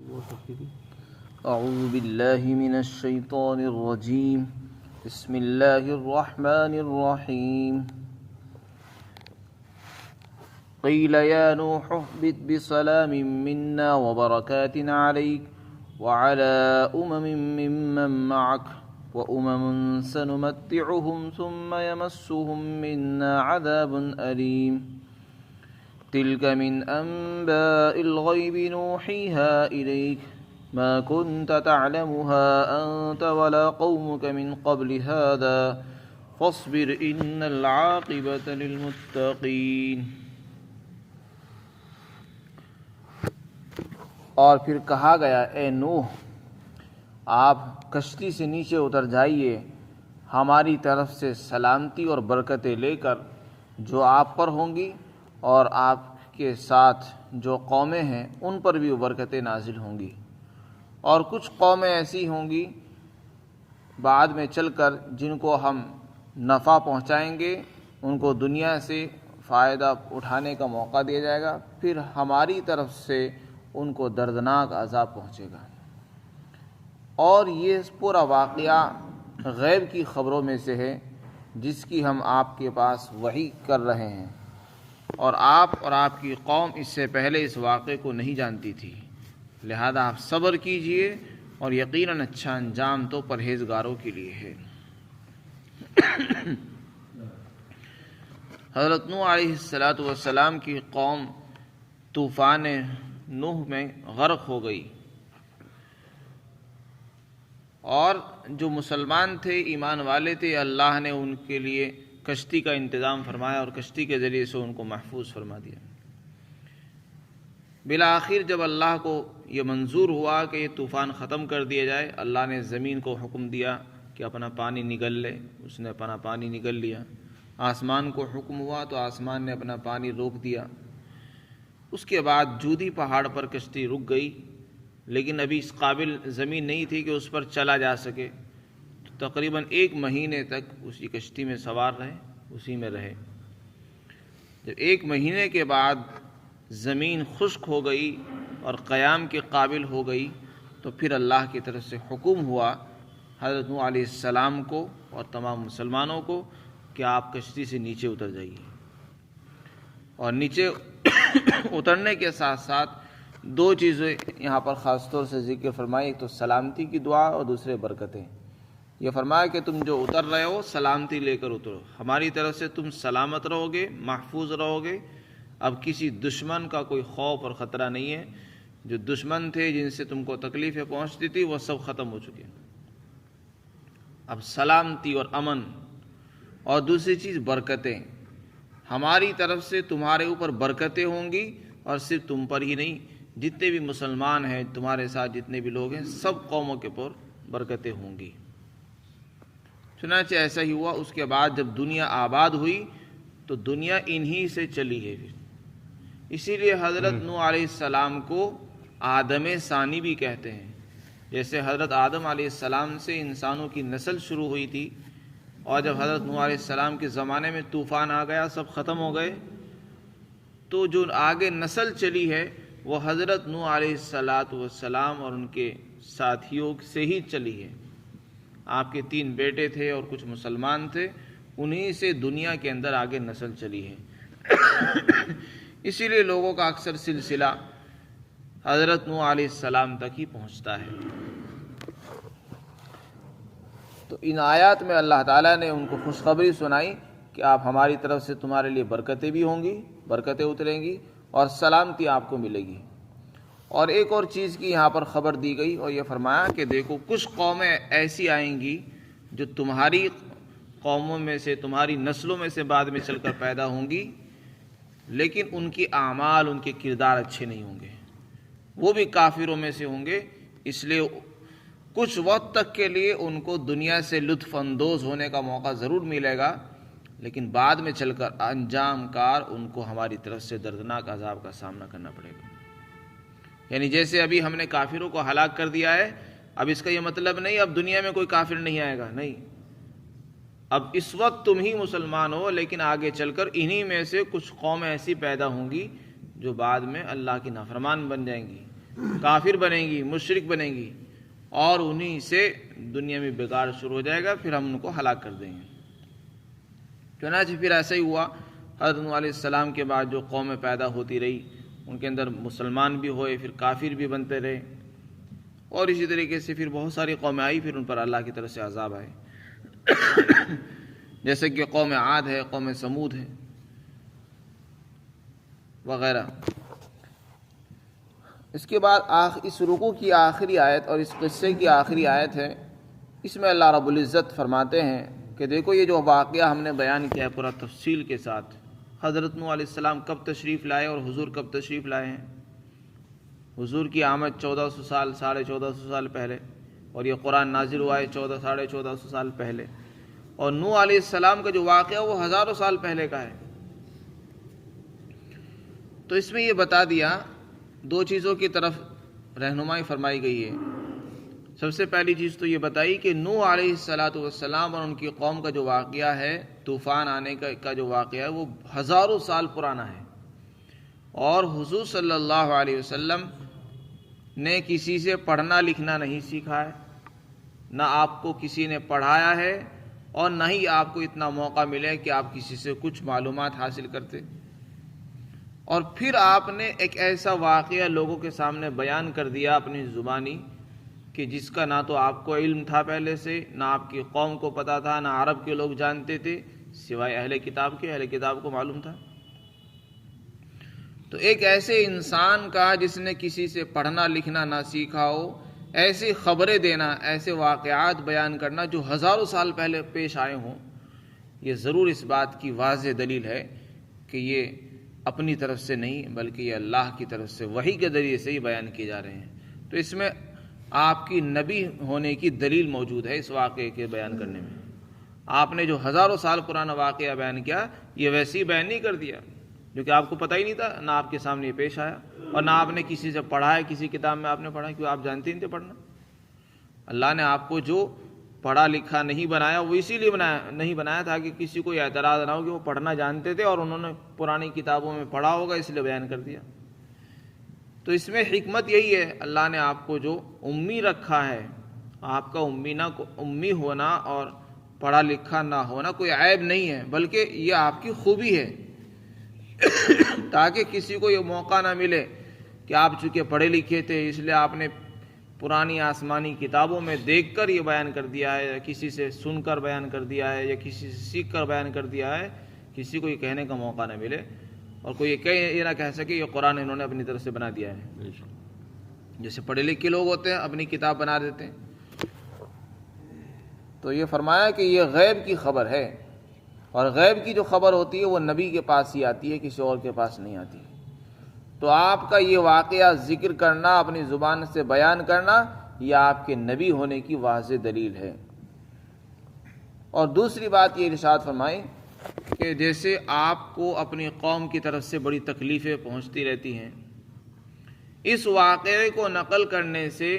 أعوذ بالله من الشيطان الرجيم. بسم الله الرحمن الرحيم. قيل يا نوح اهبط بسلام منا وبركات عليك وعلى ممن معك سنمتعهم ثم يمسهم منا عذاب أليم. تلك من أنباء الغيب نوحيها إليك ما كنت تعلمها أنت ولا قومك من قبل هذا فاصبر إن العاقبة للمتقين. اور پھر کہا گیا اے نوح آپ کشتی سے نیچے اتر جائیے ہماری طرف سے سلامتی اور برکتیں لے کر جو آپ پر ہوں گی اور آپ کے ساتھ جو قومیں ہیں ان پر بھی وہ برکتیں نازل ہوں گی. اور کچھ قومیں ایسی ہوں گی بعد میں چل کر جن کو ہم نفع پہنچائیں گے، ان کو دنیا سے فائدہ اٹھانے کا موقع دیا جائے گا، پھر ہماری طرف سے ان کو دردناک عذاب پہنچے گا. اور یہ پورا واقعہ غیب کی خبروں میں سے ہے جس کی ہم آپ کے پاس وحی کر رہے ہیں، اور آپ کی قوم اس سے پہلے اس واقعے کو نہیں جانتی تھی، لہذا آپ صبر کیجئے اور یقیناً اچھا انجام تو پرہیزگاروں کے لیے ہے. حضرت نوح علیہ السلام کی قوم طوفان نوح میں غرق ہو گئی، اور جو مسلمان تھے، ایمان والے تھے، اللہ نے ان کے لیے کشتی کا انتظام فرمایا اور کشتی کے ذریعے سے ان کو محفوظ فرما دیا. بالآخر جب اللہ کو یہ منظور ہوا کہ یہ طوفان ختم کر دیا جائے، اللہ نے زمین کو حکم دیا کہ اپنا پانی نگل لے، اس نے اپنا پانی نگل لیا. آسمان کو حکم ہوا تو آسمان نے اپنا پانی روک دیا. اس کے بعد جودی پہاڑ پر کشتی رک گئی، لیکن ابھی اس قابل زمین نہیں تھی کہ اس پر چلا جا سکے. تقریباً 1 مہینے تک اسی کشتی میں سوار رہے، اسی میں رہے. جب 1 مہینے کے بعد زمین خشک ہو گئی اور قیام کے قابل ہو گئی تو پھر اللہ کی طرف سے حکم ہوا حضرت نوح علیہ السلام کو اور تمام مسلمانوں کو کہ آپ کشتی سے نیچے اتر جائیے. اور نیچے اترنے کے ساتھ ساتھ 2 چیزیں یہاں پر خاص طور سے ذکر فرمائی، ایک تو سلامتی کی دعا اور دوسرے برکتیں. یہ فرمایا کہ تم جو اتر رہے ہو سلامتی لے کر اترو، ہماری طرف سے تم سلامت رہو گے، محفوظ رہو گے. اب کسی دشمن کا کوئی خوف اور خطرہ نہیں ہے. جو دشمن تھے جن سے تم کو تکلیفیں پہنچتی تھی وہ سب ختم ہو چکے. اب سلامتی اور امن، اور دوسری چیز برکتیں. ہماری طرف سے تمہارے اوپر برکتیں ہوں گی، اور صرف تم پر ہی نہیں، جتنے بھی مسلمان ہیں تمہارے ساتھ جتنے بھی لوگ ہیں سب قوموں کے پر برکتیں ہوں گی. چنانچہ ایسا ہی ہوا. اس کے بعد جب دنیا آباد ہوئی تو دنیا انہی سے چلی ہے. اسی لیے حضرت نوح علیہ السلام کو آدم ثانی بھی کہتے ہیں. جیسے حضرت آدم علیہ السلام سے انسانوں کی نسل شروع ہوئی تھی، اور جب حضرت نوح علیہ السلام کے زمانے میں طوفان آ گیا، سب ختم ہو گئے، تو جو آگے نسل چلی ہے وہ حضرت نوح علیہ السلام اور ان کے ساتھیوں سے ہی چلی ہے. آپ کے 3 بیٹے تھے اور کچھ مسلمان تھے، انہی سے دنیا کے اندر آگے نسل چلی ہے. اسی لیے لوگوں کا اکثر سلسلہ حضرت نوح علیہ السلام تک ہی پہنچتا ہے. تو ان آیات میں اللہ تعالیٰ نے ان کو خوشخبری سنائی کہ آپ ہماری طرف سے تمہارے لیے برکتیں بھی ہوں گی، برکتیں اتریں گی اور سلامتی آپ کو ملے گی. اور ایک اور چیز کی یہاں پر خبر دی گئی، اور یہ فرمایا کہ دیکھو کچھ قومیں ایسی آئیں گی جو تمہاری قوموں میں سے، تمہاری نسلوں میں سے بعد میں چل کر پیدا ہوں گی، لیکن ان کی اعمال، ان کے کردار اچھے نہیں ہوں گے، وہ بھی کافروں میں سے ہوں گے. اس لیے کچھ وقت تک کے لیے ان کو دنیا سے لطف اندوز ہونے کا موقع ضرور ملے گا، لیکن بعد میں چل کر انجام کار ان کو ہماری طرف سے دردناک عذاب کا سامنا کرنا پڑے گا. یعنی جیسے ابھی ہم نے کافروں کو ہلاک کر دیا ہے، اب اس کا یہ مطلب نہیں اب دنیا میں کوئی کافر نہیں آئے گا، نہیں. اب اس وقت تم ہی مسلمان ہو، لیکن آگے چل کر انہی میں سے کچھ قوم ایسی پیدا ہوں گی جو بعد میں اللہ کی نافرمان بن جائیں گی. کافر بنیں گی، مشرک بنیں گی، اور انہی سے دنیا میں بگاڑ شروع ہو جائے گا، پھر ہم ان کو ہلاک کر دیں گے۔ چنانچہ پھر ایسا ہی ہوا، حضرت نوح علیہ السلام کے بعد جو قومیں پیدا ہوتی رہی، ان کے اندر مسلمان بھی ہوئے، پھر کافر بھی بنتے رہے، اور اسی طریقے سے پھر بہت ساری قومیں آئی، پھر ان پر اللہ کی طرف سے عذاب آئے، جیسے کہ قوم عاد ہے، قوم سمود ہے وغیرہ۔ اس کے بعد اس رکوع کی آخری آیت اور اس قصے کی آخری آیت ہے، اس میں اللہ رب العزت فرماتے ہیں کہ دیکھو یہ جو واقعہ ہم نے بیان کیا ہے پورا تفصیل کے ساتھ، حضرت نوح علیہ السلام کب تشریف لائے اور حضور کب تشریف لائے ہیں۔ حضور کی آمد 1400 سال 1450 سال پہلے، اور یہ قرآن نازل ہوا ہے 1450 سال پہلے، اور نوح علیہ السلام کا جو واقعہ وہ ہزاروں سال پہلے کا ہے۔ تو اس میں یہ بتا دیا، دو چیزوں کی طرف رہنمائی فرمائی گئی ہے۔ سب سے پہلی چیز تو یہ بتائی کہ نوح علیہ السلام اور ان کی قوم کا جو واقعہ ہے، طوفان آنے کا جو واقعہ ہے، وہ ہزاروں سال پرانا ہے، اور حضور صلی اللہ علیہ وسلم نے کسی سے پڑھنا لکھنا نہیں سیکھا ہے، نہ آپ کو کسی نے پڑھایا ہے، اور نہ ہی آپ کو اتنا موقع ملے کہ آپ کسی سے کچھ معلومات حاصل کرتے، اور پھر آپ نے ایک ایسا واقعہ لوگوں کے سامنے بیان کر دیا اپنی زبانی کہ جس کا نہ تو آپ کو علم تھا پہلے سے، نہ آپ کی قوم کو پتا تھا، نہ عرب کے لوگ جانتے تھے، سوائے اہل کتاب کے، اہل کتاب کو معلوم تھا۔ تو ایک ایسے انسان کا جس نے کسی سے پڑھنا لکھنا نہ سیکھا ہو، ایسی خبریں دینا، ایسے واقعات بیان کرنا جو ہزاروں سال پہلے پیش آئے ہوں، یہ ضرور اس بات کی واضح دلیل ہے کہ یہ اپنی طرف سے نہیں بلکہ یہ اللہ کی طرف سے وحی کے ذریعے سے ہی بیان کیے جا رہے ہیں۔ تو اس میں آپ کی نبی ہونے کی دلیل موجود ہے اس واقعے کے بیان کرنے میں۔ آپ نے جو ہزاروں سال پرانا واقعہ بیان کیا، یہ ویسے ہی بیان نہیں کر دیا جو کہ آپ کو پتہ ہی نہیں تھا، نہ آپ کے سامنے یہ پیش آیا، اور نہ آپ نے کسی سے پڑھا ہے، کسی کتاب میں آپ نے پڑھا، کیوں آپ جانتے نہیں تھے پڑھنا۔ اللہ نے آپ کو جو پڑھا لکھا نہیں بنایا، وہ اسی لیے نہیں بنایا تھا کہ کسی کو یہ اعتراض نہ ہو کہ وہ پڑھنا جانتے تھے اور انہوں نے پرانی کتابوں میں پڑھا ہوگا اس لیے بیان کر دیا۔ تو اس میں حکمت یہی ہے، اللہ نے آپ کو جو امی رکھا ہے، آپ کا امی ہونا اور پڑھا لکھا نہ ہونا کوئی عیب نہیں ہے، بلکہ یہ آپ کی خوبی ہے، تاکہ کسی کو یہ موقع نہ ملے کہ آپ چونکہ پڑھے لکھے تھے اس لیے آپ نے پرانی آسمانی کتابوں میں دیکھ کر یہ بیان کر دیا ہے، یا کسی سے سن کر بیان کر دیا ہے، یا کسی سے سیکھ کر بیان کر دیا ہے، کسی کو یہ کہنے کا موقع نہ ملے، اور کوئی یہ نہ کہہ سکے یہ قرآن انہوں نے اپنی طرف سے بنا دیا ہے۔ جیسے پڑھے لکھے لوگ ہوتے ہیں اپنی کتاب بنا دیتے ہیں۔ تو یہ فرمایا کہ یہ غیب کی خبر ہے، اور غیب کی جو خبر ہوتی ہے وہ نبی کے پاس ہی آتی ہے، کسی اور کے پاس نہیں آتی۔ تو آپ کا یہ واقعہ ذکر کرنا، اپنی زبان سے بیان کرنا، یہ آپ کے نبی ہونے کی واضح دلیل ہے۔ اور دوسری بات یہ ارشاد فرمائی کہ جیسے آپ کو اپنی قوم کی طرف سے بڑی تکلیفیں پہنچتی رہتی ہیں، اس واقعے کو نقل کرنے سے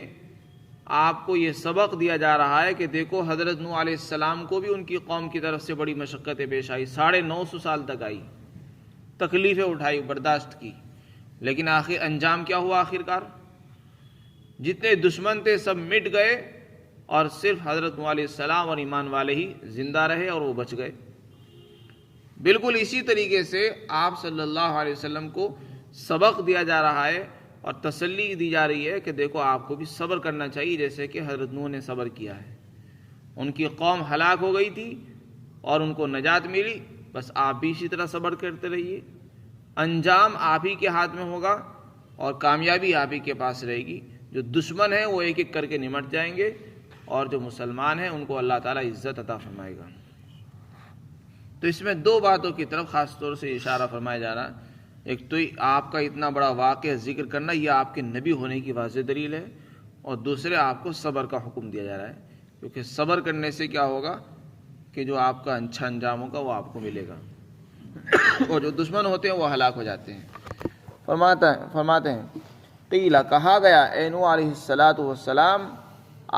آپ کو یہ سبق دیا جا رہا ہے کہ دیکھو حضرت نوح علیہ السلام کو بھی ان کی قوم کی طرف سے بڑی مشقتیں پیش آئی، 950 سال تک آئی، تکلیفیں اٹھائی، برداشت کی، لیکن آخر انجام کیا ہوا؟ آخرکار جتنے دشمن تھے سب مٹ گئے، اور صرف حضرت نوح علیہ السلام اور ایمان والے ہی زندہ رہے اور وہ بچ گئے۔ بالکل اسی طریقے سے آپ صلی اللہ علیہ وسلم کو سبق دیا جا رہا ہے اور تسلی دی جا رہی ہے کہ دیکھو آپ کو بھی صبر کرنا چاہیے، جیسے کہ حضرت نوح نے صبر کیا ہے۔ ان کی قوم ہلاک ہو گئی تھی اور ان کو نجات ملی، بس آپ بھی اسی طرح صبر کرتے رہیے، انجام آپ ہی کے ہاتھ میں ہوگا اور کامیابی آپ ہی کے پاس رہے گی۔ جو دشمن ہیں وہ ایک ایک کر کے نمٹ جائیں گے، اور جو مسلمان ہیں ان کو اللہ تعالیٰ عزت عطا فرمائے گا۔ تو اس میں دو باتوں کی طرف خاص طور سے اشارہ فرمایا جا رہا ہے، ایک تو آپ کا اتنا بڑا واقعہ ذکر کرنا، یہ آپ کے نبی ہونے کی واضح دلیل ہے، اور دوسرے آپ کو صبر کا حکم دیا جا رہا ہے، کیونکہ صبر کرنے سے کیا ہوگا کہ جو آپ کا اچھا انجام ہوگا وہ آپ کو ملے گا، اور جو دشمن ہوتے ہیں وہ ہلاک ہو جاتے ہیں۔ فرماتے ہیں قیل، کہا گیا اے نوح علیہ السلام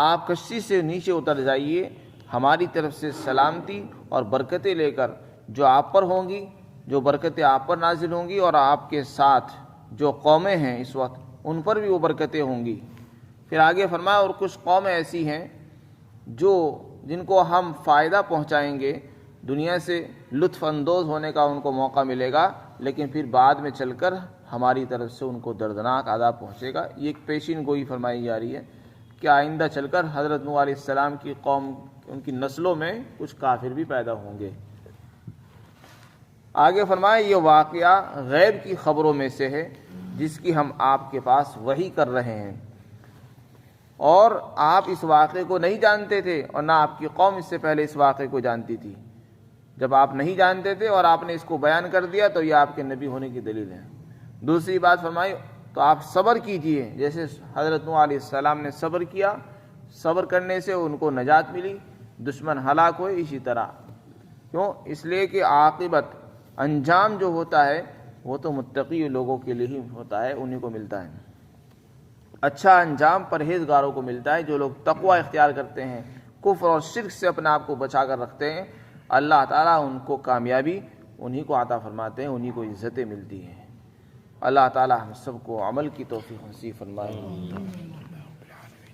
آپ کشتی سے نیچے اتر جائیے، ہماری طرف سے سلامتی اور برکتیں لے کر جو آپ پر ہوں گی، جو برکتیں آپ پر نازل ہوں گی، اور آپ کے ساتھ جو قومیں ہیں اس وقت ان پر بھی وہ برکتیں ہوں گی۔ پھر آگے فرمایا اور کچھ قومیں ایسی ہیں جن کو ہم فائدہ پہنچائیں گے، دنیا سے لطف اندوز ہونے کا ان کو موقع ملے گا، لیکن پھر بعد میں چل کر ہماری طرف سے ان کو دردناک عذاب پہنچے گا۔ یہ ایک پیشین گوئی فرمائی جا رہی ہے کہ آئندہ چل کر حضرت نوح علیہ السلام کی قوم، ان کی نسلوں میں کچھ کافر بھی پیدا ہوں گے۔ آگے فرمائے یہ واقعہ غیب کی خبروں میں سے ہے جس کی ہم آپ کے پاس وحی کر رہے ہیں، اور آپ اس واقعے کو نہیں جانتے تھے اور نہ آپ کی قوم اس سے پہلے اس واقعے کو جانتی تھی۔ جب آپ نہیں جانتے تھے اور آپ نے اس کو بیان کر دیا تو یہ آپ کے نبی ہونے کی دلیل ہے۔ دوسری بات فرمائی تو آپ صبر کیجئے، جیسے حضرت نوح علیہ السلام نے صبر کیا، صبر کرنے سے ان کو نجات ملی، دشمن ہلاک ہوئے، اسی طرح۔ کیوں؟ اس لیے کہ عاقبت، انجام جو ہوتا ہے وہ تو متقی لوگوں کے لیے ہی ہوتا ہے، انہی کو ملتا ہے۔ اچھا انجام پرہیزگاروں کو ملتا ہے، جو لوگ تقوی اختیار کرتے ہیں، کفر اور شرک سے اپنے آپ کو بچا کر رکھتے ہیں، اللہ تعالیٰ ان کو کامیابی انہی کو عطا فرماتے ہیں، انہی کو عزتیں ملتی ہیں۔ اللہ تعالیٰ ہم سب کو عمل کی توفیق نصیب فرمائے۔